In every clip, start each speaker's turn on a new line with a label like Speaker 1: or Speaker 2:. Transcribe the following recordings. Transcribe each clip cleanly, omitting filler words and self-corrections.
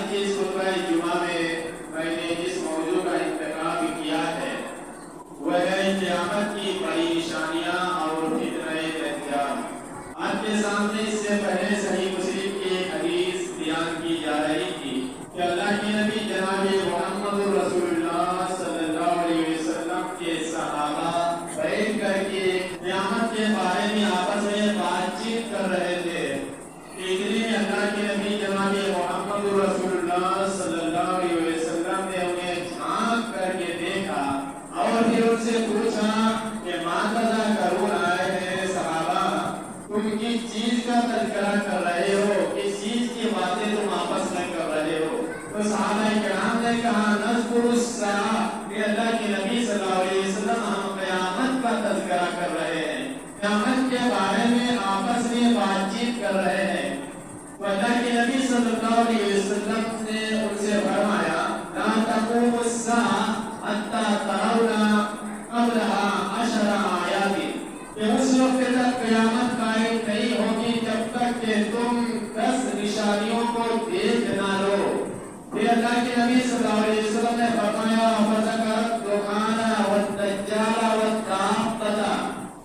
Speaker 1: کے اس خطبہ جمعہ میں میں نے جس موضوع کا انتخاب کیا ہے وہ ہے قیامت کی بڑی نشانیاں اور فتنہ دجال۔ آپ کے سامنے اس سے پہلے صحیح مسلم کی ایک حدیث بیان کی جا رہی تھی کہ اللہ کے نبی جناب محمد رسول اللہ صلی اللہ علیہ وسلم کے صحابہ بیٹھ کر کے قیامت کے بارے میں آپس میں بات چیت کر رہے تھے۔ ایک دن اللہ کے نبی جناب محمد رسول اللہ صلی اللہ علیہ وسلم نے انہیں جھانک کر کے دیکھا اور پھر ان سے پوچھا کہ ماذا کرون آئے ہیں صحابہ، تم کس چیز کا تذکرہ کر رہے ہو، کس چیز کی باتیں تم آپس میں کر رہے ہو؟ تو صحابہ کرام نے کہا نذکر الساعہ، کہ اللہ کے نبی صلی اللہ علیہ وسلم ہم قیامت کا تذکرہ کر رہے ہیں، قیامت کے بارے میں آپس میں بات چیت کر رہے ہیں۔ تو اللہ کے نبی صلی اللہ علیہ وسلم نے ان سے فرمایا لا تقوم الساعہ حتی ترون قبلها 10 آیات، کہ اس وقت تک قیامت قائم نہیں ہوگی جب تک کہ تم 10 نشانیوں کو دیکھ نہ لو۔ پھر اللہ کے نبی صلی اللہ علیہ وسلم نے فرمایا وذکر الدخان والدجال والطاقۃ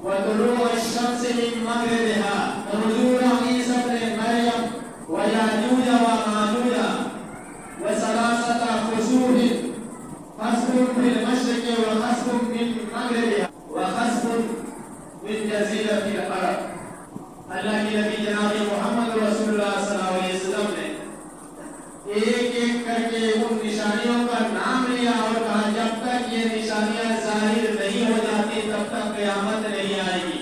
Speaker 1: وطلوع الشمس من مغربها ونزول عیسی ابن مریم ویاجوج وماجوج وثلاثة خسوف، خسف في المشرق وخسف من مغربها وخسف من جزیرۃ العرب۔ اللہ کے نبی جناب محمد رسول اللہ صلی اللہ علیہ وسلم نے ایک ایک کر کے ان نشانیوں کا نام لیا اور کہا جب تک یہ نشانیاں ظاہر نہیں ہو جاتی تب تک قیامت نہیں آئے گی۔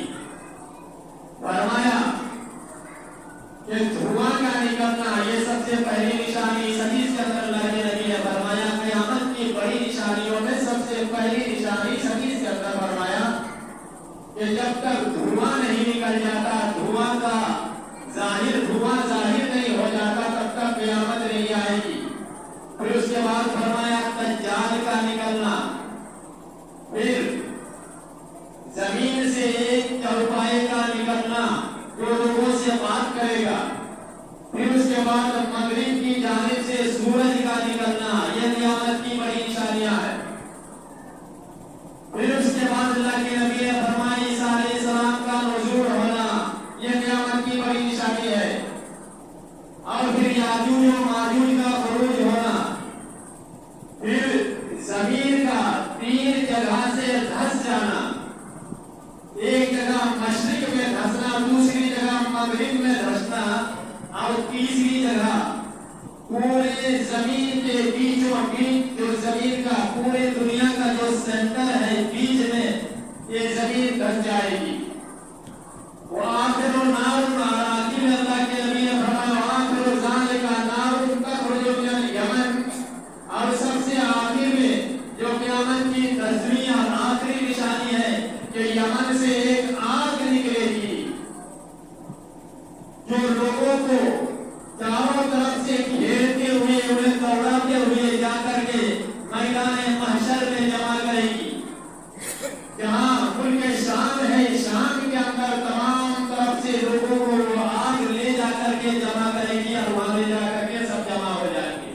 Speaker 1: فرمایا کہ دھواں کا نکلنا یہ سب سے پہلی نشانی، اس حدیث کے اندر اللہ کے نبی نے فرمایا قیامت کی بڑی نشانیوں میں سب سے پہلی نشانی اس حدیث کے اندر فرمایا کہ جب تک دھواں نہیں نکل جاتا، دھواں ظاہر نہیں ہو جاتا تب تک قیامت نہیں آئے گی۔ پھر اس کے بعد فرمایا دجال کا نکلنا، پھر زمین سے ایک چوپائے کا نکلنا جو لوگوں سے بات کرے گا، پھر اس کے بعد مغرب کی جانب سے سورج کا نکلنا، یہ قیامت کی بڑی نشانیاں ہیں۔ پھر اس کے بعد اللہ کے نبی نے فرمایا عیسیٰ علیہ السلام کا نزول ہونا، یہ قیامت کی بڑی نشانی ہے۔ اور پھر یاجوج و ماجوج کا خروج ہونا، پھر زمین کا 3 جگہ سے دھس جانا، ایک جگہ مشرق میں دھسنا، دوسری جگہ مغرب میں دھسنا، اور تیسری جگہ پورے زمین کے بیچوں بیچ جو زمین کا پورے دنیا کا جو سینٹر ہے بیچ میں یہ زمین دھس جائے گی۔ وآخر نار آخر میں اللہ کے نبی نے فرمایا آخر ذالک نار تخرج من الیمن، اور سب سے آخر میں جو قیامت کی 10ویں اور آخری نشانی ہے کہ یمن سے ایک آگ نکلے گی جو لوگوں کو چاروں طرف سے گھیرتے ہوئے انہیں دوڑاتے ہوئے جا کر کے میدان محشر میں جمع کرے گی۔ جہاں ملک شام ہے، شام کے اندر تمام طرف سے لوگوں کو وہ آگ لے جا کر کے جمع کرے گی اور وہاں لے جا کر کے سب جمع ہو جائیں گے۔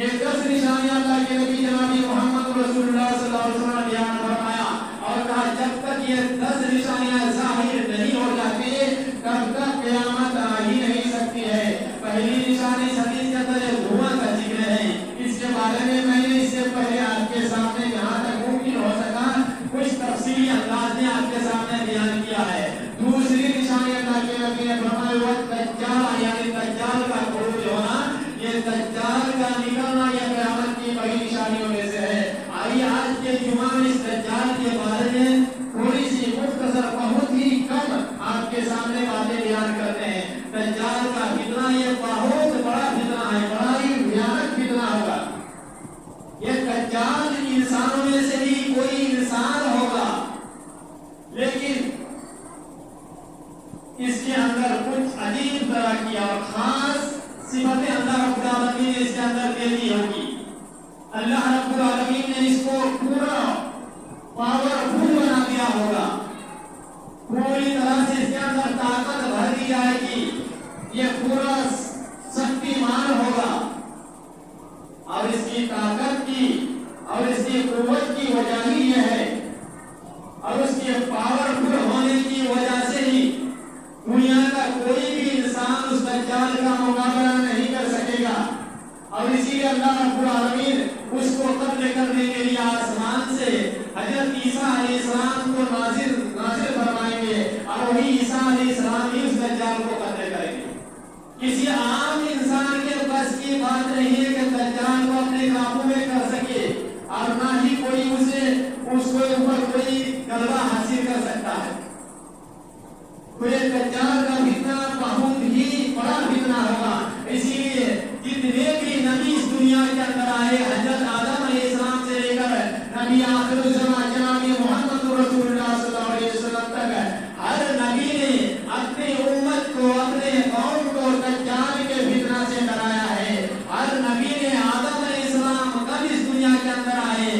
Speaker 1: یہ 10 نشانیاں اللہ کے نبی جناب محمد رسول اللہ صلی اللہ علیہ وسلم نے بیان فرمایا اور کہا جب تک یہ 10 نشانیاں ظاہر نہیں ہو جاتی تب تک قیامت آ ہی نہیں سکتی ہے۔ پہلی نشانی حدیث کے اندر دھواں کا ذکر ہے، اس کے بارے میں میں نے اس سے پہلے آپ کے سامنے جہاں تک ممکن ہو سکا کچھ تفصیلی انداز میں آپ کے سامنے بیان کیا ہے۔ دوسری نشانی اللہ کے نبی نے فرمایا دجال، یعنی دجال کا خروج ہونا، یہ دجال کا نکلنا یہ قیامت کی بڑی نشانیوں میں سے ہے۔ آئیے آج کے جمعہ میں اس دجال کے بارے میں تھوڑی سی مختصر بہت ہی کم آپ کے سامنے باتیں بیان کرتے ہیں۔ دجال کا فتنہ یہ بہت بڑا فتنہ ہے، بڑا ہی بھیانک فتنہ ہوگا۔ یہ دجال انسانوں میں سے بھی کوئی انسان ہوگا، لیکن اس کے اندر کچھ عجیب طرح کی اور خاص صفتیں اللہ رب العالمین نے اس کے اندر دے دی ہوگی۔ اللہ رب العالمین نے اس کو پورا پاورفل بنا دیا ہوگا، پوری طرح سے اس کے اندر طاقت بھر دی جائے گی، یہ پورا شکتیمان ہوگا۔ आए हजरत आदम अलैहिस्सलाम से लेकर नबी आखिर ज़मान जनाब मोहम्मद रसूलुल्लाह सल्लल्लाहु अलैहि वसल्लम तक हर नबी ने अपनी उम्मत को, अपने कौम को दज्जाल के फितना से डराया है। हर नबी ने आदम अलैहिस्सलाम कब इस दुनिया के अंदर आए,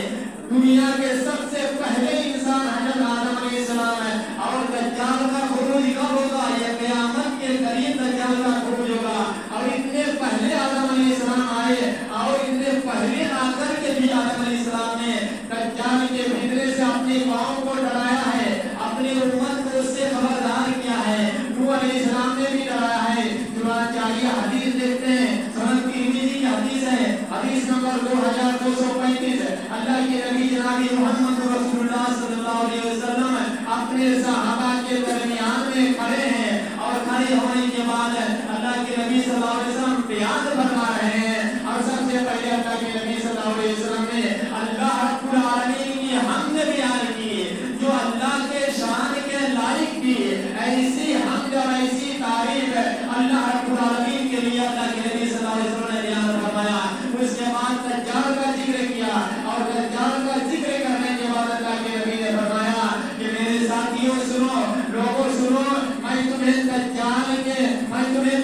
Speaker 1: दुनिया के सबसे पहले इंसान हजरत आदम अलैहिस्सलाम है। और दज्जाल का खुरूज कब होगा? ये क़यामत के करीब दज्जाल का खुरूज होगा। और इतने पहले आदम अलैहिस्सलाम आए और इतने पहले आकर के भी आदम अलैहिस्सलाम ने दज्जाल के फितने से अपनी कौम को डराया है, अपनी उम्मत को उससे खबरदार किया है। नूह अलैहिस्सलाम ने भी डराया है। चुनांचे आइए हदीस देखते हैं, सुनन तिरमिज़ी की हदीस है, हदीस नंबर 2235। अल्लाह के नबी जनाब मोहम्मद रसूलुल्लाह सल्लल्लाहु अलैहि वसल्लम अपने सहाबा के दरमियान में खड़े हैं और खड़े होने के बाद अल्लाह के नबी सल्लल्लाहु अलैहि वसल्लम बयान फरमा रहे हैं। और सबसे पहले अल्लाह के नबी सल्लल्लाहु अलैहि वसल्लम ने अल्लाह रब्बुल आलमीन की हमद बयान की, जो अल्लाह के शान के लायक थी। ऐसी हमद और ऐसी तारीफ अल्लाह रब्बुल आलमीन के लिए अल्लाह के नबी सल्लल्लाहु अलैहि वसल्लम ने बयान फरमाया। उसके बाद दज्जाल का जिक्र किया और दज्जाल का जिक्र करने के बाद अल्लाह के नबी ने फरमाया कि मेरे साथियों सुनो, लोगों सुनो, मैं तुम्हें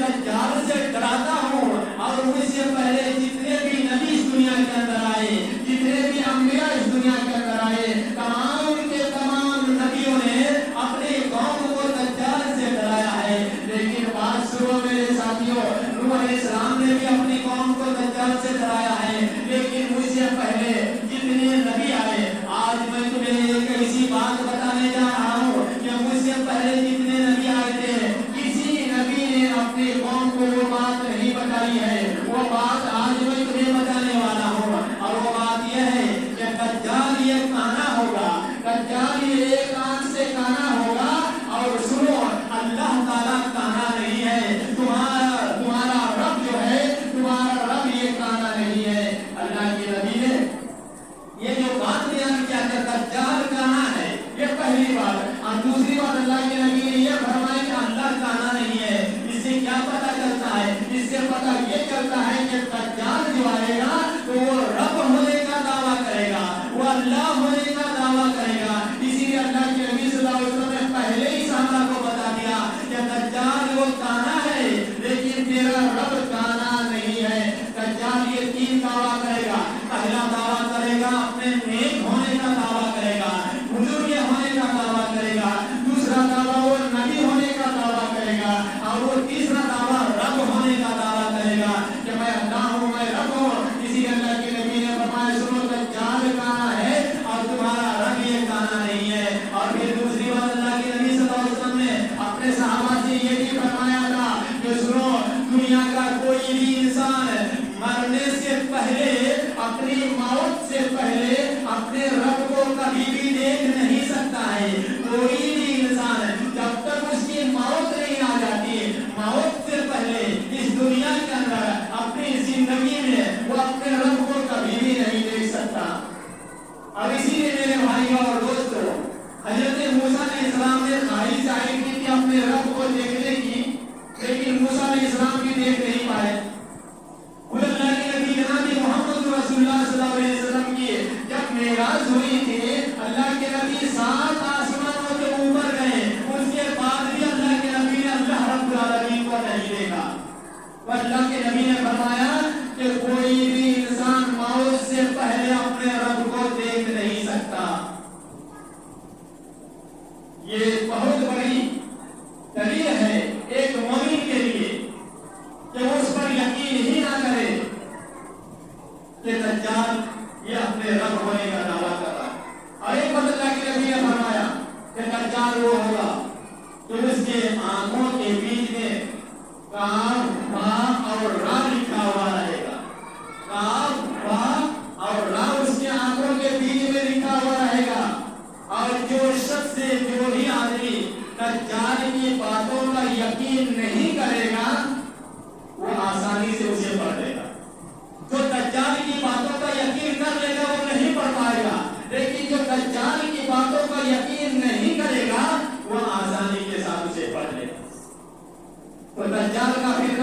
Speaker 1: दज्जाल से डराता हूँ। और मुझसे पहले जितने भी नबी इस दुनिया के अंदर आए, जितने भी अंबिया इस दुनिया के अंदर आए, तमाम के तमाम नबियों ने अपने कौम को दज्जाल से डराया है। लेकिन बात सुनो मेरे साथियों, नूह अलैहिस्सलाम ने भी अपनी कौम को दज्जाल से डराया है। लेकिन मुझसे पहले जितने नबी आए, आज मैं तुम्हें एक ऐसी बात बताने जा रहा हूँ कि मुझसे पहले जितने नबी आए थे, किसी नबी ने अपनी कौम को वो बात नहीं बताई है। वो बात आज मैं तुम्हें बताने वाला हूँ। और वो बात यह है कि दज्जाल ये काना होगा, दज्जाल ये एक आंख से काना होगा। और सुनो, अल्लाह ताला काना नहीं है, तुम्हारा रब जो है, तुम्हारा रब ये काना नहीं है। अल्लाह के नबी ने ये जो बात बयान किया कि दज्जाल काना है, ये पहली बात। और दूसरी बात अल्लाह के नबी ने ये फरमाया कि अल्लाह काना नहीं है। इससे क्या पता चलता है? इससे पता ये चलता है कि दज्जाल जो आएगा तो वो रब होने का दावा करेगा, वो अल्लाह होने का दावा करेगा। इसीलिए अल्लाह के नबी सल्लल्लाहु अलैहि वसल्लम ने पहले ही सहाबा को बता दिया कि दज्जाल वो काना है, लेकिन तेरा रब काना नहीं है। दज्जाल ये 3 दावा करेगा। पहला दावा करेगा अपने नेक होने का दावा करेगा, बुजुर्ग होने का दावा करेगा। दूसरा दावा वो नबी होने का दावा करेगा। और वो तीसरा दावा रब होने का दावा करेगा कि मैं अल्लाह हूँ, मैं रब हूँ। इसी अल्लाह के नबी ने फरमाया सुनो, दज्जाल काना है और तुम्हारा रब ये काना नहीं है। और फिर दूसरी बात अल्लाह के नबी सल्लल्लाहु अलैहि वसल्लम ने अपने सहाबा से ये भी फरमाया था कि सुनो, दुनिया का कोई भी इंसान मरने से पहले, अपनी मौत से पहले अपने रब को कभी भी देख नहीं सकता है। कोई भी इंसान जब तक उसकी मौत नहीं आ जाती, मौत से पहले इस दुनिया के अंदर अपनी जिंदगी में वो अपने रब को कभी भी नहीं देख सकता। अब इसीलिए मेरे भाइयों और दोस्तों, हजरत मूसा अलैहिस्सलाम ने ख्वाहिश जाहिर की थी अपने रब को देखने की, लेकिन मूसा अलैहिस्सलाम भी देख नहीं पाए। अल्लाह के नबी जनाब मोहम्मद रसूलुल्लाह सल्लल्लाहु अलैहि वसल्लम की जब मेराज हुई थी, अल्लाह के नबी 7 आसमानों के ऊपर गए, उसके बाद भी अल्लाह के नबी ने अल्लाह रब्बुल आलमीन को नहीं देखा। तो अल्लाह के नबी ने फरमाया कि कोई भी इंसान मौत से पहले अपने रब को देख नहीं सकता। ये बहुत बड़ी दलील है एक मोमिन के लिए कि वो उस पर यकीन ही ना करे कि दज्जाल ये अपने रब होने का दावा कर रहा है। और एक बात अल्लाह के नबी ने फरमाया कि दज्जाल वो होगा कि उसके आंखों के बीच में काफ, बा और रा लिखा हुआ रहेगा। काफ, बा और रा उसके आंखों के बीच में लिखा हुआ रहेगा। और जो शख्स, जो भी आदमी दज्जाल की बातों का यकीन नहीं करेगा, वो आसानी से उसे पढ़ लेगा। जो दज्जाल की बातों का यकीन कर लेगा वो नहीं पढ़ पाएगा, लेकिन जो दज्जाल की बातों का यकीन नहीं करेगा वो आसानी के साथ उसे पढ़ लेगा। तो दज्जाल का फिर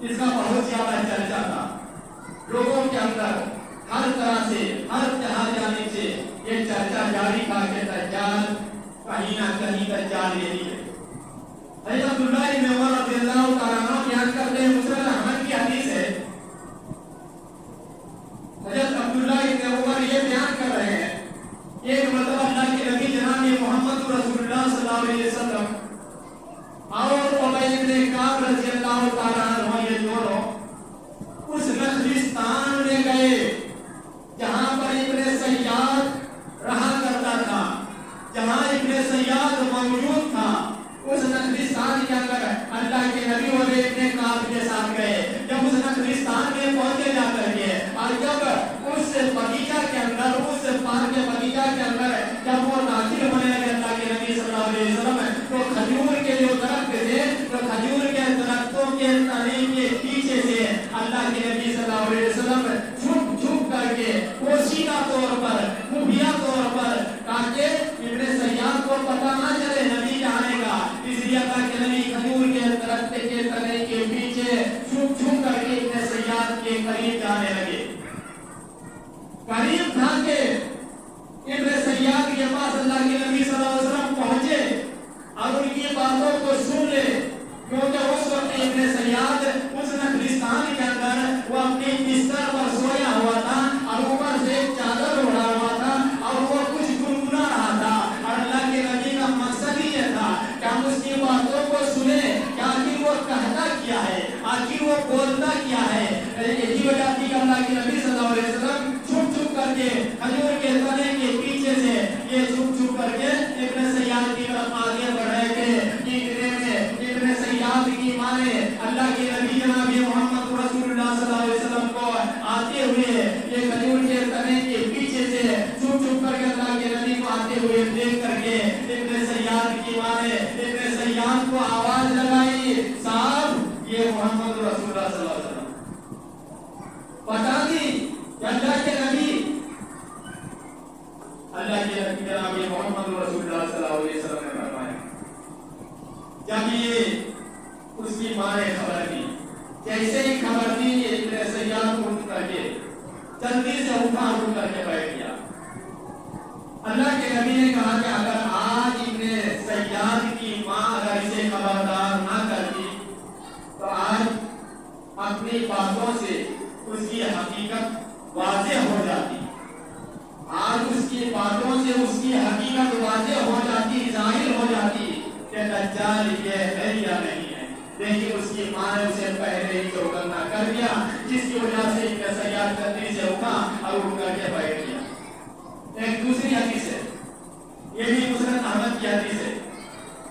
Speaker 1: इसका बहुत ज्यादा चर्चा था लोगों के अंदर, हर तरह से, हर जाने से ये चर्चा जारी था कि दज्जाल कहीं ना कहीं दज्जाल यही है। हज़रत अब्दुल्लाह इब्न उमर रज़ियल्लाहु तआला अन्हु बयान करते हैं, मुस्नद अहमद की हदीस है। हज़रत अब्दुल्लाह इब्न उमर ये बयान कर रहे हैं, एक मतलब अल्लाह के नबी जनाब मोहम्मद रसूलुल्लाह सल्लल्लाहु अलैहि वसल्लम और उबय इब्न काब रज़ियल्लाहु तआला अन्हु ये दोनों उस नखलिस्तान में गए जहां पर इब्न सय्याद रहा करता था, जहां इब्न सय्याद मौजूद था। उस नखलिस्तान के अंदर अल्लाह के नबी और इब्न काब के साथ गए। जब उस नखलिस्तान में पहुंचे जाकर के और जब उस बगीचा के अंदर, उस पार्क के बगीचा के अंदर जब वो दाखिल होने लगे अल्लाह के नबी सल्लल्लाहु अलैहि वसल्लम, तो खजूर के जो दरख्त थे, तो खजूर के दरख्तों के तने के पीछे से अल्लाह के नबी सल्लल्लाहु अलैहि वसल्लम छुप छुप करके पोशीदा तौर पर, खुफिया तौर पर, ताकि इब्न सय्याद को पता ना चले नबी के आने का, इसलिए अल्लाह के नबी खजूर के दरख्त के तने के पीछे छुप छुप करके इब्न सय्याद के करीब जाने लगे। करीब था कि इब्न सय्याद के पास अल्लाह के नबी सल्लल्लाहु अलैहि वसल्लम पहुंचे और उनकी बातों को सुन ले, क्योंकि उस वक्त इब्न सय्याद उस नखलिस्तान के अंदर वो अपने बिस्तर पर सोया हुआ था और ऊपर से एक चादर ओढ़ा हुआ था और वो कुछ गुनगुना रहा था। और अल्लाह के नबी का मकसद ही ये था कि हम उसकी बातों को सुने कि आखिर वो कहता क्या है, आखिर वो बोलता क्या है। यही वजह थी कि अल्लाह के नबी सल्लल्लाहु अलैहि वसल्लम छुप छुप करके खजूर के तने के पीछे से ये छुप छुप करके इब्न सय्याद की तरफ आगे बढ़ रहे थे। इब्न सय्याद की मां ने अल्लाह के नबी जनाब मोहम्मद रसूलुल्लाह सल्लल्लाहु अलैहि वसल्लम को आते हुए ये खजूर के तने के पीछे से छुप छुप करके अल्लाह के नबी को आते हुए देख करके इब्न सय्याद की मां ने इब्न सय्याद को आवाज लगाई, साहब ये मोहम्मद रसूलुल्लाह सल्लल्लाहु अलैहि वसल्लम। पता दी अल्लाह के नबी जनाब मोहम्मद रसूलुल्लाह सल्लल्लाहु अलैहि वसल्लम ने फरमाया, जब ये उसकी मां ने खबर दी, जैसे ही खबर दी इब्न सय्याद उठ करके जल्दी से उठा करके बैठ गया। अल्लाह के नबी ने कहा कि अगर आज इब्न सय्याद की मां अगर इसे खबरदार ना करती तो आज अपनी बातों से उसकी हकीकत वाज़ेह हो जाती, आज उसकी बातों से उसकी हकीकत वाज़ेह हो जाती, ज़ाहिर हो जाती कि दज्जाल ये है या नहीं है। लेकिन उसकी मां ने उसे पहले ही चौकन्ना कर दिया, जिसकी वजह से इब्न सय्याद जल्दी से उठा और उठ करके बैठ गया। एक दूसरी हदीस है, ये भी मुस्नद अहमद की हदीस है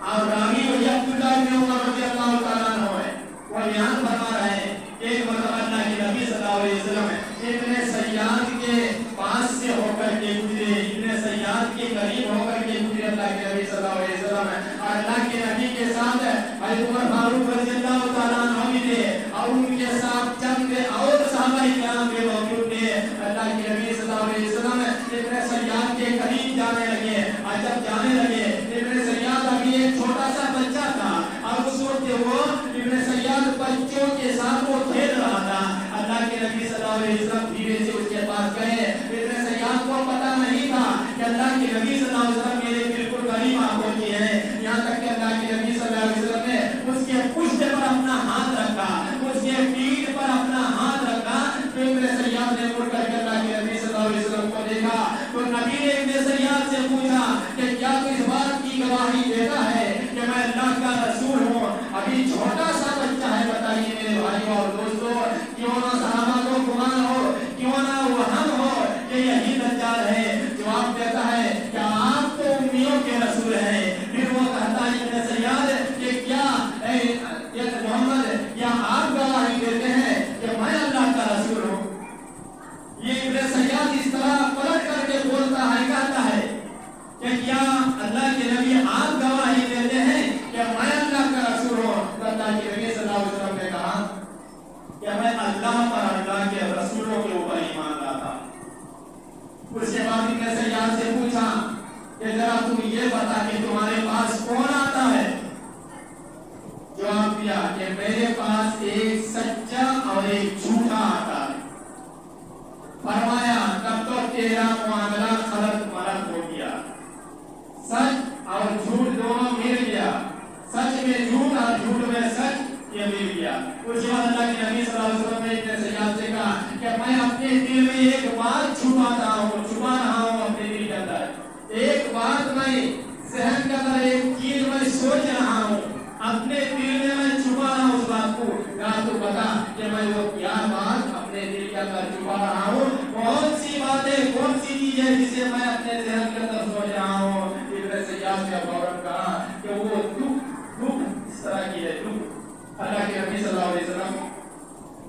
Speaker 1: और रावी वही अब्दुल्लाह इब्न उमर रज़ियल्लाहु तआला अन्हु है। वो बयान फरमा रहे हैं, एक मतलब अल्लाह के नबी सल्लल्लाहु अलैहि वसल्लम इब्न सय्याद के पास से होकर के गुजरे, इब्न सय्याद के करीब होकर के गुजरे अल्लाह के नबी सल्लल्लाहु अलैहि वसल्लम। और अल्लाह के नबी के साथ हज़रत उमर फारूक रज़ियल्लाहु तआला अन्हु भी थे और उनके साथ चंद और सहाबाए किराम भी मौजूद थे। अल्लाह के नबी सल्लल्लाहु अलैहि वसल्लम इब्न सय्याद के करीब जाने लगे और जब जाने लगे इब्न सय्याद अभी एक छोटा सा बच्चा था और उस वक्त वो इब्न सय्याद बच्चों के साथ वो खेल रहा था। अल्लाह के नबी सल्लल्लाहु अलैहि वसल्लम धीरे से उसके पास गए। इब्न सय्याद को पता नहीं था कि अल्लाह के नबी सल्लल्लाहु अलैहि वसल्लम मेरे बिल्कुल करीब आंखों की है। यहाँ तक कि अल्लाह के नबी सल्लल्लाहु अलैहि वसल्लम ने उसके पुष्ट पर अपना हाथ रखा, उसके पीठ पर अपना हाथ रखा। तो इब्न सय्याद ने मुड़ करके अल्लाह के नबी सल्लल्लाहु अलैहि वसल्लम को देखा तो नबी ने इब्न सय्याद से पूछा कि क्या तू इस बात की गवाही देता है कि मैं अल्लाह का रसूल हूँ? अभी छोटा सा बच्चा है, बताइए मेरे भाइयों और दोस्तों, क्यों ना सहाबा को गुमान हो, क्यों ना वहम हो कि यही दज्जाल है। जवाब देता है कि आप तो उम्मियों के रसूल हैं। फिर वो कहता है इब्न सय्याद कि क्या मोहम्मद और एक झूठा आता है। फरमाया तब तो तेरा मामला खलत मलत हो गया, सच और झूठ दोनों मिल गया, सच में झूठ और झूठ में सच ये मिल गया। उसके बाद अल्लाह के नबी सल्लल्लाहु अलैहि वसल्लम ने इतने सयाद से कहा कि मैं अपने दिल में एक बात छुपा रहा हूँ अपने दिल के अंदर, एक बात मैं जहन के अंदर एक चीज मैं सोच रहा हूँ, अपने दिल में मैं छुपा रहा हूँ उस बात को। क्या तू बता कि मैं वो क्या बात अपने दिल के अंदर छुपा रहा हूँ, कौन सी बात है, कौन सी चीज है जिसे मैं अपने जहन के अंदर सोच रहा हूँ। इब्न सयाद ने फौरन कहा कि वो दुख इस तरह की है, दुख। अल्लाह के नबी सल्लल्लाहु अलैहि वसल्लम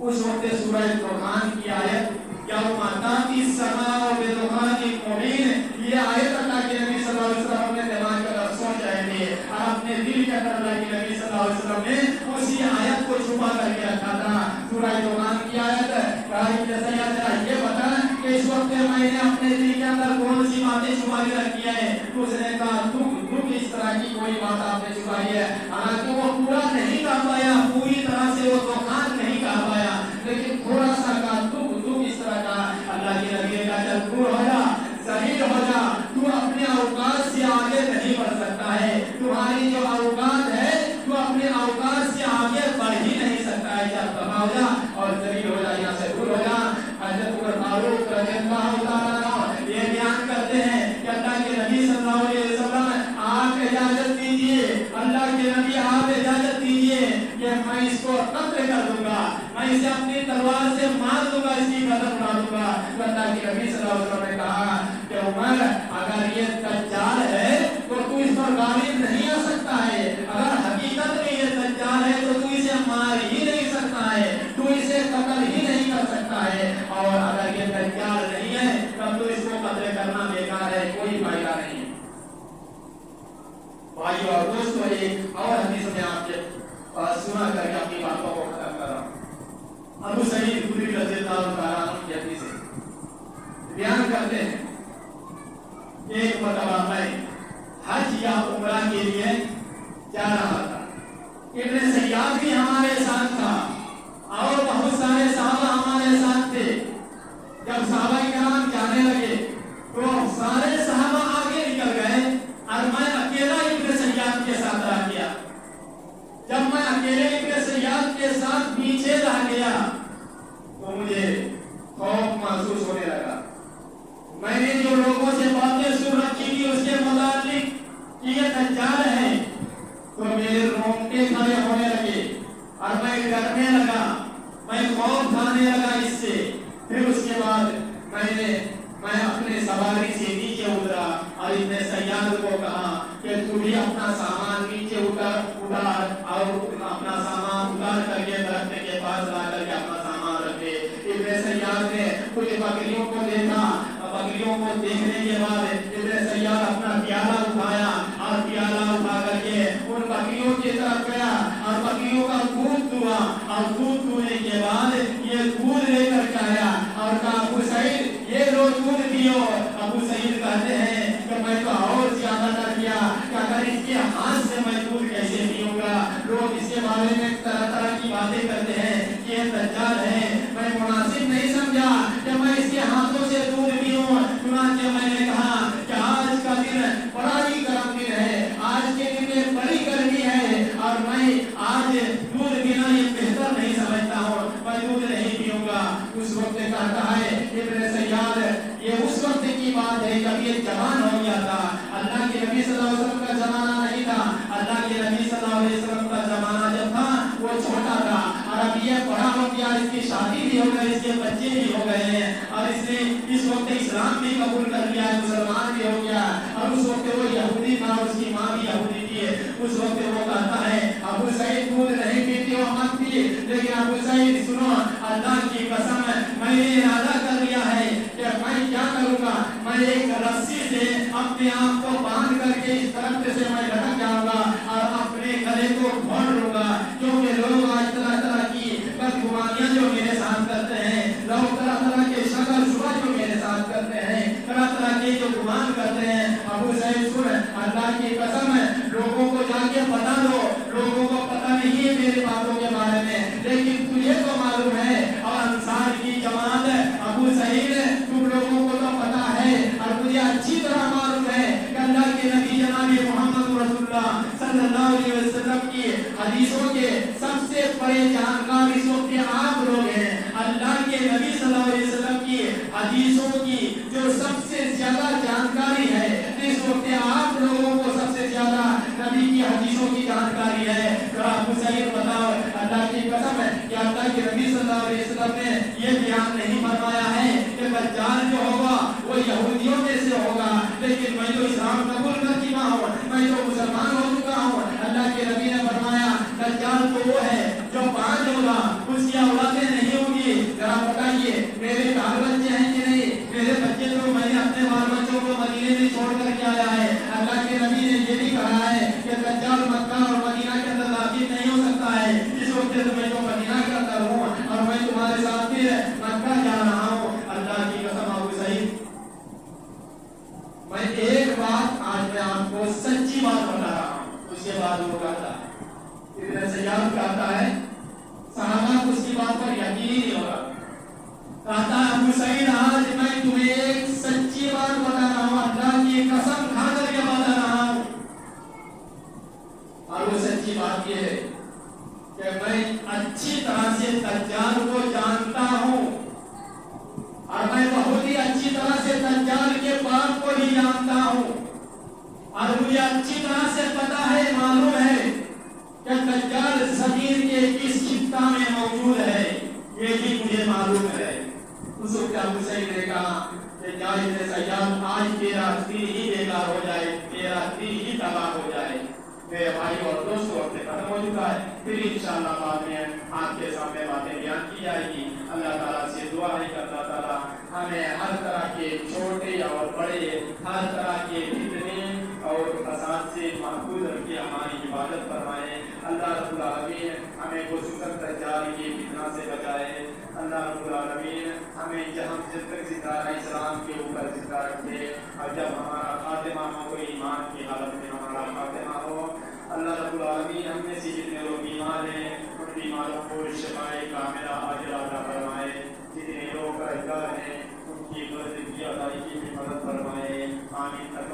Speaker 1: उस वक्त सूरह दुखान की आयत यौमा ताती समाउ बिदुखानिन मुबीन, ये आयत अल्लाह के नबी सल्लल्लाहु अलैहि वसल्लम अपने दिमाग के अंदर सोच रहे थे और अपने दिल के अंदर अल्लाह के नबी सल्लल्लाहु अलैहि वसल्लम ने उसी आयत को छुपा करके रखा था। सूरह दुखान की आयत ये बता कि इस वक्त मैंने अपने दिल के अंदर कौन सी बातें छुपा के रखी है। उसने कहा दुख इस तरह की कोई बात आपने छुपाई है। हालांकि वो पूरा नहीं कर पाया, पूरी तरह से वो दुखान नहीं कर पाया, लेकिन थोड़ा सा का दुख इस तरह का। अल्लाह के नबी ने कहा चल दूर हो जा, शहीद हो जा, तू अपने औकात से आगे नहीं बढ़ सकता है, तुम्हारी जो औकात है तू अपने औकात से आगे बढ़ ही नहीं सकता है। जब दफा हो जा और शहीद हो जा, यहाँ से दूर हो जा। हज़रत उमर फारूक रज़ियल्लाहु ताला अन्हु ये बयान करते हैं कि अल्लाह के नबी सल्लल्लाहु अलैहि वसल्लम आप इजाजत दीजिए, अल्लाह के नबी आप इजाजत दीजिए कि मैं इसको कत्ल कर दूंगा, मैं इसे अपनी तलवार से मार दूंगा, इसकी गर्दन उड़ा दूंगा। तो अल्लाह के नबी सल्लल्लाहु अलैहि वसल्लम ने कहा कि उमर अगर ये दज्जाल है तो तू इस पर गालिब नहीं आ सकता है, अगर हकीकत में ये दज्जाल है तो तू इसे मार ही नहीं सकता है, तू इसे कत्ल ही नहीं कर सकता है, और अगर ये दज्जाल नहीं है तब तो इसको कत्ल करना बेकार है, कोई फायदा नहीं है। भाई और दोस्तों एक और हदीस में आपके सुना करके अपनी बातों को खत्म कर रहा हूँ। अबू सईद खुदरी रज़ियल्लाहु ताला अन्हु की हदीस है, बयान करते हैं एक मरतबा मैं हज या उम्रा के लिए जा रहा था, इब्न सयाद भी हमारे साथ था और बहुत सारे सहाबा हमारे साथ थे। जब सहाबा किराम जाने लगे तो सारे सहाबा आगे निकल गए और मैं अकेला इब्न सयाद के साथ रह गया। जब मैं अकेले इब्न सयाद के साथ पीछे रह गया तो मुझे खौफ महसूस होने लगा। मैंने जो लोगों से बातें सुन रखी थी उसके मुताबिक कि ये दज्जाल है तो मेरे रोंगटे खड़े होने लगे और मैं डरने लगा, मैं खौफ खाने लगा इससे। फिर उसके बाद मैं अपने सवारी से नीचे उतरा और इब्न सयाद को कहा कि तू भी अपना सामान नीचे उतार और अपना सामान उतार करके दरख्त के पास ला करके अपना सामान रखे। इब्न सयाद ने कुछ बकरियों को देखा, बकरियों को देखने के बाद इब्न सयाद अपना प्याला उठाया और प्याला उठा करके उन बकरियों की तरफ गया और बकरियों का दूध दुआ और दूध दुहने के बाद ये दूध लेकर के आया और कहा अबू सईद ये लो दूध पियो। अबू सईद कहते हैं कि मैं तो और ज्यादा डर गया कि अगर इसके हाथ से मैं दूध कैसे पीऊंगा। लोग इसके बारे में तरह तरह की बातें करते हैं कि ये दज्जाल है, मैं मुनासिब नहीं समझा कि मैं इसके हाथों से दूध पीऊं। चुनांचे मैंने कहा कि आज का दिन बड़ा ही गर्म दिन है, आज के दिन में बड़ी गर्मी है और मैं आज दूध पीना ये बेहतर नहीं समझता हूँ, मैं दूध नहीं पीऊंगा। उस वक्त कहता है इब्न सयाद ये उस वक्त की बात है जब ये जवान हो गया था। अल्लाह के नबी सल्लल्लाहु अलैहि वसल्लम का जमाना नहीं था, अल्लाह के नबी सल्लल्लाहु अलैहि वसल्लम का जमाना जब था वो छोटा था और अब ये बड़ा हो गया, इसकी शादी भी हो गई, इसके बच्चे भी हो गए हैं और इसने इस वक्त इस्लाम भी कबूल कर लिया है, मुसलमान भी हो गया। और उस वक्त वो यहूदी था, उसकी माँ भी यहूदी थी। उस वक्त वो कहता है अबू सईद दूध नहीं पीते हो मत पी, लेकिन अबू सईद सुनो अल्लाह की कसम मैंने इरादा कर लिया है कि मैं क्या करूंगा, मैं एक रस्सी से अपने आप को बांध करके इस तरफ से मैं लटक जाऊंगा और अपने गले को घोंट लूंगा, क्योंकि लोग आज तरह तरह की बदगुमानियां जो मेरे साथ करते हैं, लोग तरह तरह के शक्ल शुबा जो मेरे साथ करते हैं, तरह तरह के जो गुमान करते हैं। अबू सईद सुन अल्लाह की कसम लोगों को जाके बता दो, लोगों को पता नहीं है मेरी बातों के बारे में, लेकिन तुझे तो मालूम है वसल्लम की हदीसों के सबसे बड़े जानकार इस वक्त आप लोग हैं। अल्लाह के नबी सल्लल्लाहु अलैहि वसल्लम की हदीसों की जो सबसे ज्यादा जानकारी है, इस वक्त आप लोगों को सबसे ज्यादा नबी की हदीसों की जानकारी है। तो आप सही बताओ, अल्लाह की कसम है कि अल्लाह के नबी सल्लल्लाहु अलैहि वसल्लम ने ये बयान नहीं फरमाया है कि दज्जाल जो होगा वो यहूदियों में से होगा, लेकिन मैं तो इस्लाम कबूल कर चुका हूँ, मैं तो मुसलमान हो चुका हूँ। अल्लाह के नबी ने फरमाया दज्जाल तो वो है जो 5 होगा, उसकी औलादें नहीं होंगी। जरा बताइए मेरे बाल बच्चे हैं कि नहीं? मेरे बच्चे तो मैंने अपने बाल बच्चों को मदीने में छोड़ करके आया है। अल्लाह के नबी ने ये भी कहा है कि दज्जाल मक्का और मदीना के अंदर दाखिल नहीं हो सकता है। इस वक्त तो मैं तो मदीना के अंदर हूँ और मैं तुम्हारे साथ फिर मक्का जा रहा हूँ। अल्लाह की कसम अबू सईद, मैं एक बात आज मैं आपको सच्ची बात बता रहा हूँ। उसके बाद वो कहता है, इब्न सय्याद कहता है, सहाबा को उसकी बात पर यकीन ही नहीं हो रहा। कहता है अबू सईद आज मैं तुम्हें एक सच्ची बात बता रहा हूँ, अल्लाह की कसम खा कर के बता रहा हूँ। और वो सच्ची बात ये है कि मैं अच्छी तरह से दज्जाल को जानता हूँ और मैं बहुत ही अच्छी तरह से दज्जाल के बाप को भी जानता हूँ और मुझे अच्छी तरह से पता है, मालूम है कि दज्जाल ज़मीन के किस खित्ता में मौजूद है, ये भी मुझे मालूम है। उस वक्त अबू सईद ने कहा कि जा इब्न सय्याद आज तेरा दिन ही बेकार हो जाए, तेरा दिन ही तबाह हो जाए। मेरे भाई और दोस्तों वक्त खत्म हो चुका है, फिर इंशाअल्लाह बाद में आपके सामने बातें बयान की जाएगी। अल्लाह ताला से दुआ है कि अल्लाह ताला हमें हर तरह के छोटे और बड़े, हर तरह के फितने और फसाद से महफूज रखिए, हमारी इबादत फरमाए। अल्लाह रब्बुल आलमीन हमें खुसूसन दज्जाल की फितना से बचाए। अल्लाह रब्बुल आलमीन हमें जहाँ जब तक जिंदा है इस्लाम के ऊपर जिंदा रखे और जब हमारा खातिमा हो कोई ईमान की हालत में हमारा खातिमा हो। अल्लाह रब्बुल आलमीन हमने से जितने लोग बीमार हैं उन बीमारों को शिफाए कामिला आजिला अता फरमाए। जितने लोग कर्जदार हैं उनकी कर्ज की अदायगी में मदद फरमाए। आमीन।